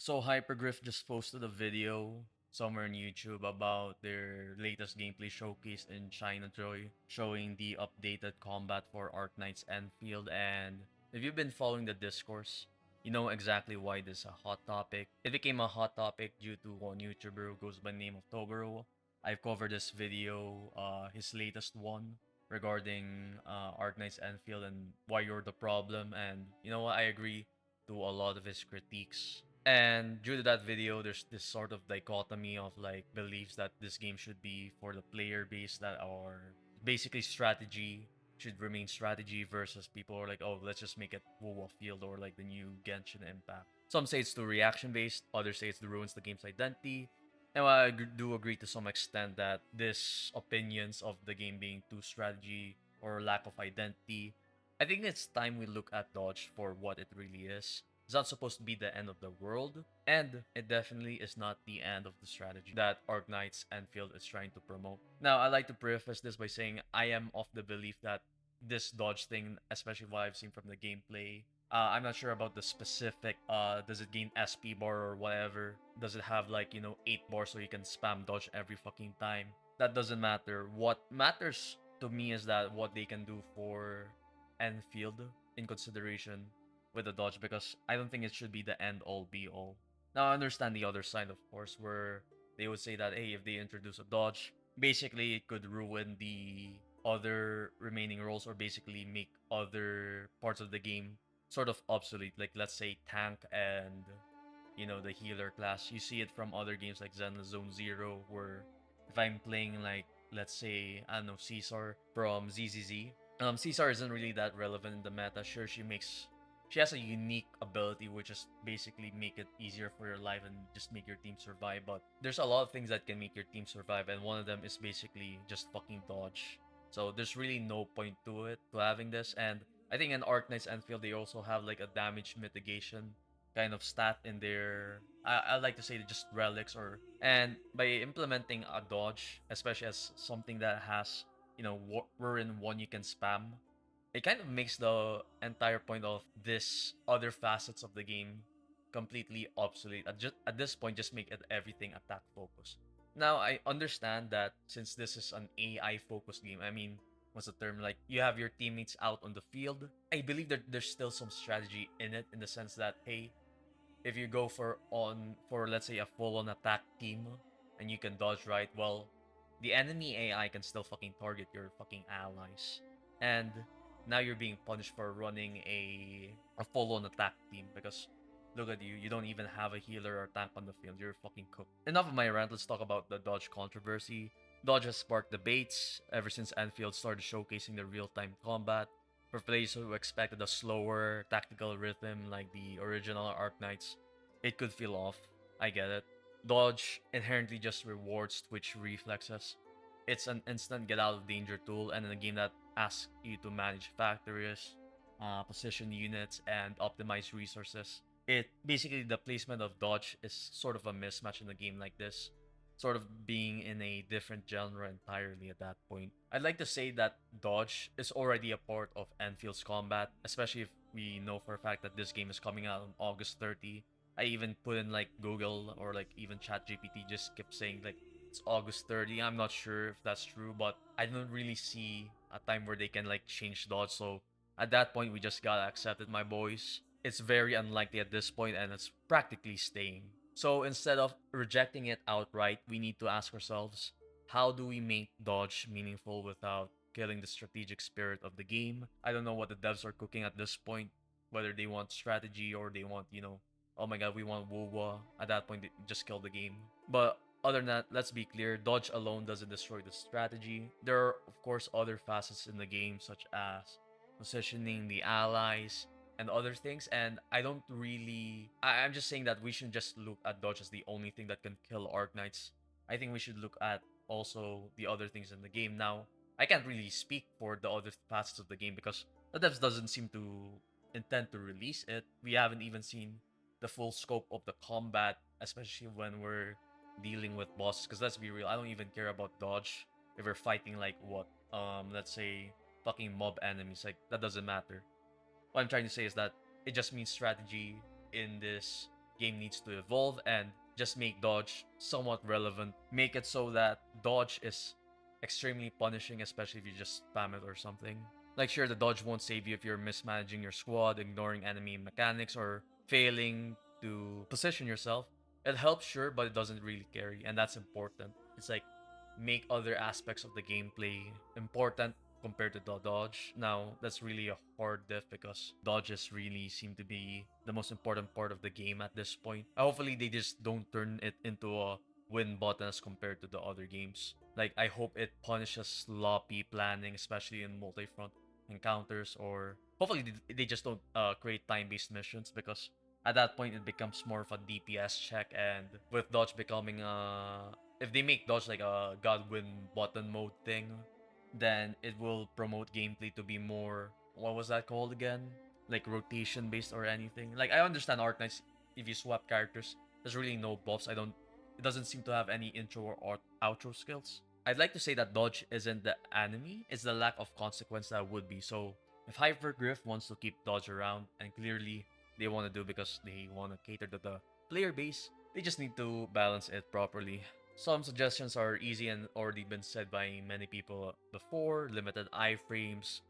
So Hypergriff just posted a video somewhere on YouTube about their latest gameplay showcase in China Joy, showing the updated combat for Arknights Endfield. And if you've been following the discourse, you know exactly why this is a hot topic. It became a hot topic due to one YouTuber who goes by the name of Toguro. I've covered this video, his latest one, regarding Arknights Enfield and why you're the problem. And you know what? I agree to a lot of his critiques. And due to that video, there's this sort of dichotomy of like beliefs that this game should be for the player base that are basically strategy should remain strategy versus people are like, oh, let's just make it WoW Field or like the new Genshin Impact. Some say it's too reaction based, others say it's ruins the game's identity. And while do agree to some extent that this opinions of the game being too strategy or lack of identity, I think it's time we look at Dodge for what it really is. It's not supposed to be the end of the world, and it definitely is not the end of the strategy that Arknights Enfield is trying to promote. Now, I like to preface this by saying I am of the belief that this dodge thing, especially what I've seen from the gameplay, I'm not sure about the specific, does it gain SP bar or whatever? Does it have like, 8 bars so you can spam dodge every fucking time? That doesn't matter. What matters to me is that what they can do for Enfield in consideration with the dodge, because I don't think it should be the end all be all. Now I understand the other side, of course, where they would say that hey, if they introduce a dodge, basically it could ruin the other remaining roles or basically make other parts of the game sort of obsolete. Like let's say tank and the healer class. You see it from other games like Zen Zone Zero, where if I'm playing like let's say I don't know Caesar from ZZZ, Caesar isn't really that relevant in the meta. Sure, she has a unique ability which is basically make it easier for your life and just make your team survive. But there's a lot of things that can make your team survive, and one of them is basically just fucking dodge. So there's really no point to it to having this. And I think in Arknights Enfield they also have like a damage mitigation kind of stat in their I like to say just relics, or and by implementing a dodge, especially as something that has wherein one you can spam, it kind of makes the entire point of this other facets of the game completely obsolete. At this point, just make it everything attack focused. Now I understand that since this is an AI focused game, I mean, what's the term? Like you have your teammates out on the field. I believe that there's still some strategy in it, in the sense that hey, if you go for let's say a full on attack team and you can dodge right, well, the enemy AI can still fucking target your fucking allies. And now you're being punished for running a full on attack team because look at you, you don't even have a healer or tank on the field. You're fucking cooked. Enough of my rant, let's talk about the dodge controversy. Dodge has sparked debates ever since Enfield started showcasing the real-time combat. For players who expected a slower tactical rhythm like the original Arknights, it could feel off. I get it. Dodge inherently just rewards twitch reflexes. It's an instant get out of danger tool, and in a game that asks you to manage factories, position units, and optimize resources, it basically the placement of dodge is sort of a mismatch in a game like this, sort of being in a different genre entirely at that point. I'd like to say that dodge is already a part of Enfield's combat, especially if we know for a fact that this game is coming out on August 30. I even put in like Google or like even ChatGPT just kept saying like it's August 30. I'm not sure if that's true, but I don't really see a time where they can like change dodge. So at that point, we just gotta accept it, my boys. It's very unlikely at this point, and it's practically staying. So instead of rejecting it outright, we need to ask ourselves, how do we make dodge meaningful without killing the strategic spirit of the game? I don't know what the devs are cooking at this point, whether they want strategy or they want, oh my god, we want WoWa. At that point, they just kill the game. But other than that, let's be clear, dodge alone doesn't destroy the strategy. There are, of course, other facets in the game, such as positioning the allies and other things. And I don't really. I'm just saying that we shouldn't just look at dodge as the only thing that can kill Arknights. I think we should look at also the other things in the game. Now, I can't really speak for the other facets of the game because the devs doesn't seem to intend to release it. We haven't even seen the full scope of the combat, especially when we're dealing with bosses. Because let's be real, I don't even care about dodge if we're fighting like what, let's say fucking mob enemies. Like that doesn't matter. What I'm trying to say is that it just means strategy in this game needs to evolve and just make dodge somewhat relevant. Make it so that dodge is extremely punishing, especially if you just spam it or something. Like, sure, the dodge won't save you if you're mismanaging your squad, ignoring enemy mechanics, or failing to position yourself. It helps, sure, but it doesn't really carry, and that's important. It's like, make other aspects of the gameplay important compared to the dodge. Now, that's really a hard diff because dodges really seem to be the most important part of the game at this point. Hopefully, they just don't turn it into a win button as compared to the other games. Like, I hope it punishes sloppy planning, especially in multi-front encounters, or hopefully they just don't create time-based missions, because at that point it becomes more of a DPS check, and with dodge becoming if they make dodge like a Godwin button mode thing, then it will promote gameplay to be more, what was that called again? Like rotation based or anything. Like, I understand Arknights, if you swap characters, there's really no buffs. It doesn't seem to have any intro or outro skills. I'd like to say that dodge isn't the enemy, it's the lack of consequence that would be. So if Hypergriff wants to keep dodge around, and clearly they want to do because they want to cater to the player base, they just need to balance it properly. Some suggestions are easy and already been said by many people before: limited iframes,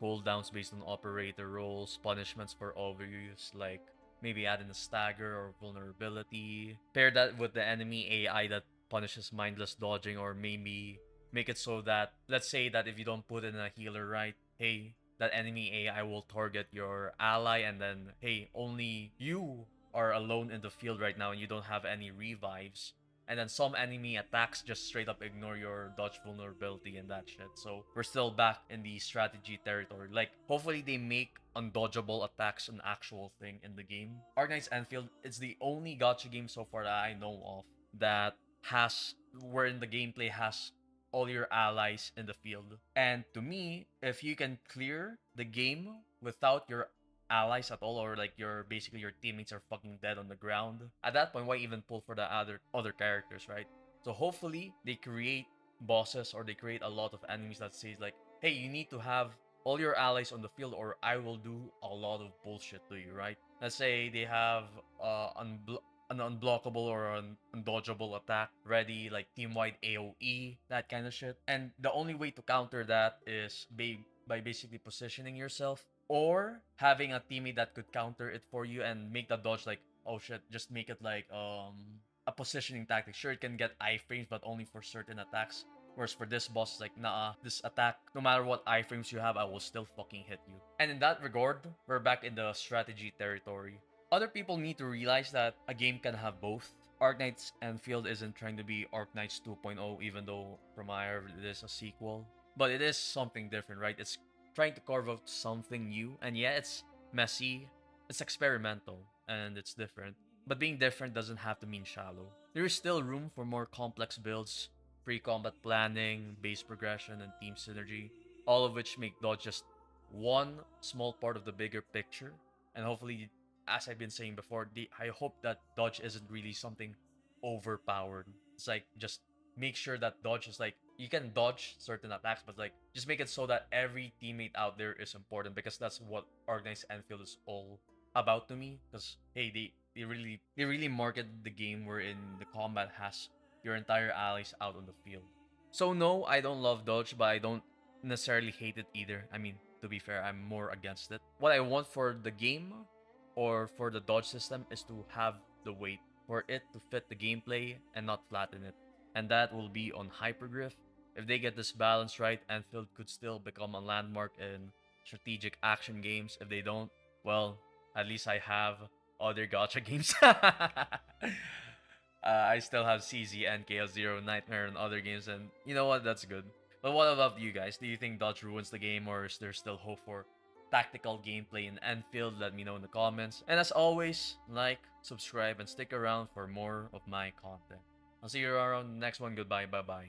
cooldowns based on operator roles, punishments for overuse, like maybe add in a stagger or vulnerability. Pair that with the enemy AI that punishes mindless dodging, or maybe make it so that, let's say that if you don't put in a healer right, hey, that enemy AI will target your ally, and then, hey, only you are alone in the field right now and you don't have any revives, and then some enemy attacks just straight up ignore your dodge vulnerability and that shit. So we're still back in the strategy territory. Like, hopefully they make undodgeable attacks an actual thing in the game. Arknights Endfield is the only gacha game so far that I know of that has, wherein the gameplay has all your allies in the field. And to me, if you can clear the game without your allies at all, or like your basically your teammates are fucking dead on the ground, at that point, why even pull for the other characters, right? So hopefully they create bosses, or they create a lot of enemies that says like, hey, you need to have all your allies on the field or I will do a lot of bullshit to you, right? Let's say they have an unblockable or an undodgeable attack ready, like team-wide AoE, that kind of shit. And the only way to counter that is by basically positioning yourself, or having a teammate that could counter it for you and make the dodge like, oh shit, just make it like a positioning tactic. Sure, it can get iframes, but only for certain attacks. Whereas for this boss, it's like, nah, this attack, no matter what iframes you have, I will still fucking hit you. And in that regard, we're back in the strategy territory. Other people need to realize that a game can have both. Arknights Enfield isn't trying to be Arknights 2.0, even though from what I heard it is a sequel. But it is something different, right? It's trying to carve out something new. And yeah, it's messy, it's experimental, and it's different. But being different doesn't have to mean shallow. There is still room for more complex builds, free combat planning, base progression, and team synergy, all of which make dodge just one small part of the bigger picture. And hopefully, as I've been saying before, I hope that dodge isn't really something overpowered. It's like, just make sure that dodge is like, you can dodge certain attacks, but like, just make it so that every teammate out there is important, because that's what Organized Enfield is all about to me. Because hey, they really market the game wherein the combat has your entire allies out on the field. So no, I don't love dodge, but I don't necessarily hate it either. I mean, to be fair, I'm more against it. What I want for the game, or for the dodge system, is to have the weight for it to fit the gameplay and not flatten it. And that will be on Hypergriff. If they get this balance right, Enfield could still become a landmark in strategic action games. If they don't, well, at least I have other gacha games. I still have CZ and Chaos Zero, Nightmare, and other games, and you know what? That's good. But what about you guys? Do you think dodge ruins the game, or is there still hope for tactical gameplay in Enfield? Let me know in the comments. And as always, like, subscribe, and stick around for more of my content. I'll see you around the next one. Goodbye. Bye bye.